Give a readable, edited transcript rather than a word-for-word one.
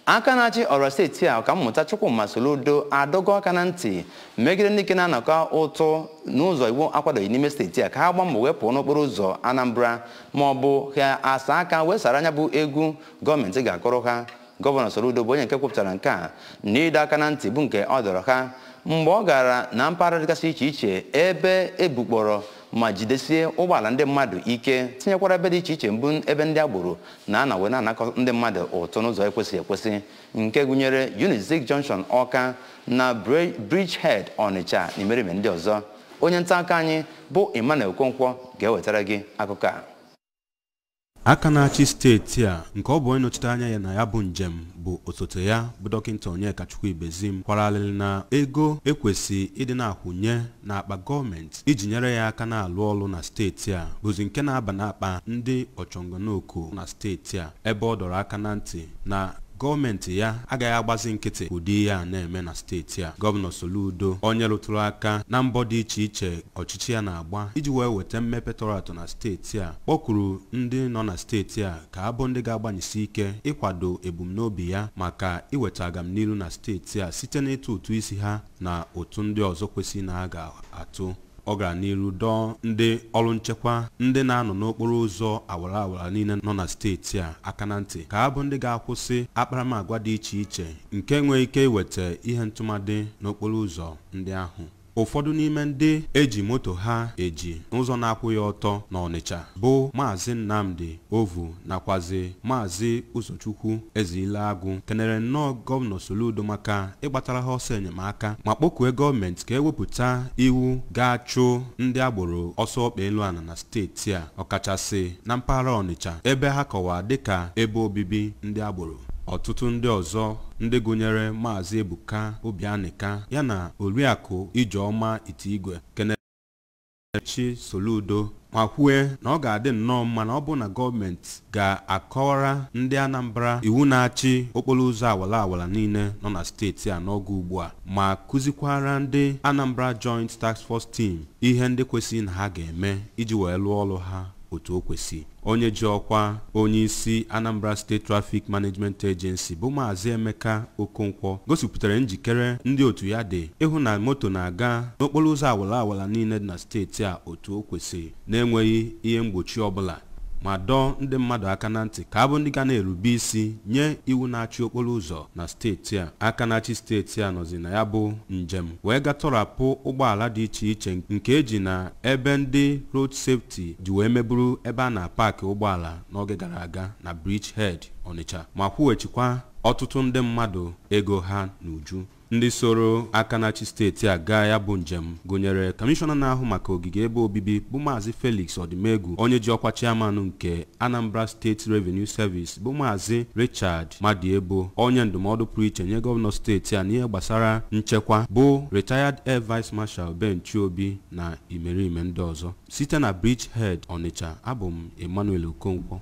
aka na-achị Ọra steeti a Ọkammụta Chukwuma Soludo adọgo aka na ntị megide ndị na-anakọ ụtụ n'ụzọ iwu akwadoghị n'ime steeti a ka ha gbaa mbọ wepụ n'okporo ụzọ Anambra ma ọ bụ ha asa aka wee sara anya bụ egwu gọọmenti ga-akụrụ ha. Gọvanọ Soludo bụ onye nke kwupụtara nke a n'ịdọ aka na ntị bụ nke ọ dọrọ ha mgbe ọ gara na mpaghara dịgasị iche iche ebe ebukpọrọ ma jidesie ụgbọala ndị mmadụ ike tinyekwara ebe dị iche iche mbụ ebe ndị agboro na-anawe na-anakọ ndị mmadụ ụtụ n'ụzọ ekwesị nke gụnyere Unizik Junction Ọka na Bridgehead Ọnịcha na imerime ndị ọzọ. Onye nta aka anyị bụ Emmanuel Okonkwo ga-ewetara gị akụkọ a. Aka na-achị steeti a nke ọ bụ onye nọchite anya ya na ya bụ njem bụ osote ya bụ dọkịnta Onyekachukwu Ibezim kwararịrị na ego ekwesị ịdị na-akwụnye n'akpa gọọmenti iji nyere ya aka na-alụ ọrụ na steeti a bụzi nke na-aba n'akpa ndị ọchọngọnoko na steeti a, ebe ọ dọrọ aka na ntị na gọọmenti ya agaghị agbazi nkịtị ụdị ya na-eme na steeti a. Gọvanọ Soludo onye rụtụrụ aka na mbọ dị iche iche ọchịchị ya na-agba iji wee weta mmepe tọrọ atọ na steeti a kpọkwuru ndị nọ na steeti a ka ha bụ ndị ga-agbanyesi ike ịkwado ebumnobi ya maka iweta agamnihu na steeti a site n'ịtụ ụtụ isi ha na otu ndị ọzọ kwesịrị na ha ga-atụ. Ọ gara n'iru dọọ ndị ọrụ nchekwa ndị na-anọ n'okporo ụzọ awara niile nọ na steeti a aka na ntị ka ha bụ ndị ga-akwụsị akparamagwa dị iche iche nke nwere ike iweta ihe ntụmadị n'okporo ụzọ ndị ahụ. Ụfọdụ n'ime ndị eji moto ha eji n'ụzọ na-akwụghị ọtọ n'Ọnịcha bụ Maazị Nnamdi Ovu nakwazi Maazị Ụzọchukwu Ezileagụ kenere nnọọ Gọvanọ Soludo maka ịgbatara ha ọsọ enyemaka ma kpọkue gọọmenti ka ewepụta iwu ga-achụ ndị agboro ọsọ ọkpa elu ala na steeti a ọkachasị na mpaghara Ọnịcha ebe ha kọwaa dịka ebe obibi ndị agboro. Ọtụtụ ndị ọzọ ndị gụnyere Maazị Ebuka Obianika yana Oriakụ Ijeọma Itigwe kenechi Soludo ma kwue na ọ ga-adị nnọọ mma na ọ bụ na gọọmenti ga-akọwara ndị Anambra iwu na-achị okporo ụzọ awara niile nọ na steeti a n'oge ugbu a ma kụzikwara ndị Anambra Joint Task Force Team ihe ndị kwesịrị na ha ga-eme iji wee lụọ ọrụ ha otu o kwesị. Onye ji ọkwa onye isi Anambra State Traffic Management Agency bụ Maazị Emeka Okonkwo gosipụtara njikere ndị otu ya dị ịhụ na moto na-aga n'okporo ụzọ awara niile dị na steeti a otu o kwesị na-enweghị ihe mgbochi ọbụla ma dọọ ndị mmadụ aka na ntị ka abụ ndị ga na-erube isi nye iwu na-achị okporo ụzọ na steeti a. Aka na-achị steeti a nọzi na ya bụ njem wee gatọrapụ ụgbọala dị iche iche nke eji na ebe ndị road safety ji wee meburu ebe a na-apaki ụgbọala n'oge gara aga na Bridgehead Ọnịcha ma kwughachikwa ọtụtụ ndị mmadụ ego ha n'uju. Ndị soro aka na-achị steeti a gaa ya bụ njem gụnyere kọmishọna na-ahụ maka ogige ebe obibi bụ Maazị Felix Odimegwu, onye ji ọkwa chairman nke Anambra State Revenue Service bụ Maazị Richard Madiebo, onye ndụmọdụ pụrụ iche nye gọvanọ steeti a n'ihe gbasara nchekwa bụ Retired Air Vice Marshal Ben Chiobi na imerime ndị ọzọ. Site na Bridgehead Ọnịcha, abụ m Emmanuel Okonkwo.